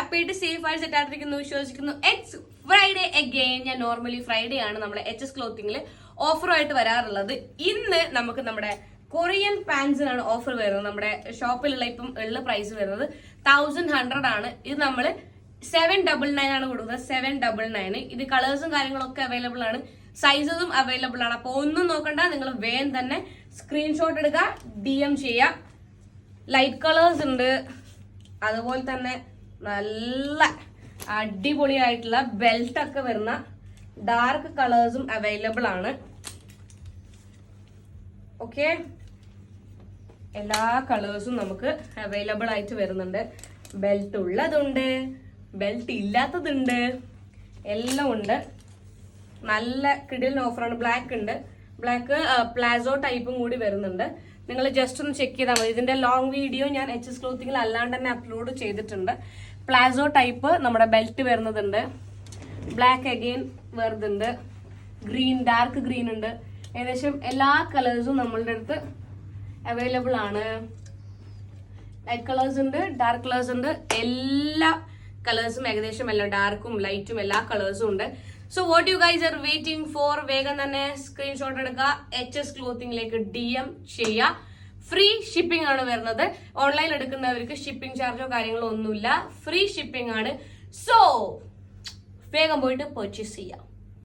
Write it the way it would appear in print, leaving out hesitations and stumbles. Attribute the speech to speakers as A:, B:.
A: Happy ആയിട്ട് safe ആയിട്ട് set ആയിട്ടിരിക്കുന്നു വിശ്വസിക്കുന്നു. It's Friday again. ഞാൻ നോർമലി ഫ്രൈഡേ ആണ് നമ്മുടെ HS ക്ലോത്തിങ്ങിൽ ഓഫറുമായിട്ട് വരാറുള്ളത്. ഇന്ന് നമുക്ക് നമ്മുടെ കൊറിയൻ പാൻസിനാണ് ഓഫർ വരുന്നത്. നമ്മുടെ ഷോപ്പിലുള്ള ഇപ്പം ഉള്ള പ്രൈസ് വരുന്നത് 1100 ആണ്. ഇത് നമ്മൾ 799 ആണ് കൊടുക്കുന്നത്. 799. ഇത് കളേഴ്സും കാര്യങ്ങളൊക്കെ അവൈലബിൾ ആണ്, സൈസസും അവൈലബിൾ ആണ്. അപ്പൊ ഒന്നും നോക്കണ്ട, നിങ്ങൾ വേഗം തന്നെ സ്ക്രീൻഷോട്ട് എടുക്കുക, DM ചെയ്യുക. ലൈറ്റ് കളേഴ്സ് ഉണ്ട്, അതുപോലെ തന്നെ നല്ല അടിപൊളിയായിട്ടുള്ള ബെൽറ്റ് ഒക്കെ വരുന്ന ഡാർക്ക് കളേഴ്സും അവൈലബിൾ ആണ്. ഓക്കെ, എല്ലാ കളേഴ്സും നമുക്ക് അവൈലബിൾ ആയിട്ട് വരുന്നുണ്ട്. ബെൽറ്റ് ഉള്ളതുണ്ട്, ബെൽറ്റ് ഇല്ലാത്തതുണ്ട്, എല്ലാം ഉണ്ട്. നല്ല കിടിലിന് ഓഫറാണ്. ബ്ലാക്ക് ഉണ്ട്, ബ്ലാക്ക് പ്ലാസോ ടൈപ്പും കൂടി വരുന്നുണ്ട്. നിങ്ങൾ ജസ്റ്റ് ഒന്ന് ചെക്ക് ചെയ്താൽ മതി. ഇതിന്റെ ലോങ് വീഡിയോ ഞാൻ HS ക്ലോത്തിങ്ങിൽ അല്ലാണ്ട് തന്നെ അപ്ലോഡ് ചെയ്തിട്ടുണ്ട്. പ്ലാസോ ടൈപ്പ് നമ്മുടെ ബെൽറ്റ് വരുന്നതുണ്ട്. ബ്ലാക്ക് അഗെയിൻ വരുന്നുണ്ട്. ഗ്രീൻ, ഡാർക്ക് ഗ്രീൻ ഉണ്ട്. ഏകദേശം എല്ലാ കളേഴ്സും നമ്മളുടെ അടുത്ത് അവൈലബിൾ ആണ്. ലൈറ്റ് കളേഴ്സ് ഉണ്ട്, ഡാർക്ക് കളേഴ്സ് ഉണ്ട്. എല്ലാ കളേഴ്സും ഏകദേശം എല്ലാം ഡാർക്കും ലൈറ്റും എല്ലാ കളേഴ്സും ഉണ്ട്. So what you guys are waiting for? വേഗം തന്നെ സ്ക്രീൻഷോട്ട് എടുക്കുക, HS ക്ലോത്തിങ്ങിലേക്ക് DM ചെയ്യുക. ഫ്രീ ഷിപ്പിംഗ് ആണ് വരുന്നത്. ഓൺലൈൻ എടുക്കുന്നവർക്ക് ഷിപ്പിംഗ് ചാർജോ കാര്യങ്ങളോ ഒന്നുമില്ല, ഫ്രീ ഷിപ്പിംഗ് ആണ്. സോ വേഗം പോയിട്ട് പർച്ചേസ് ചെയ്യാം.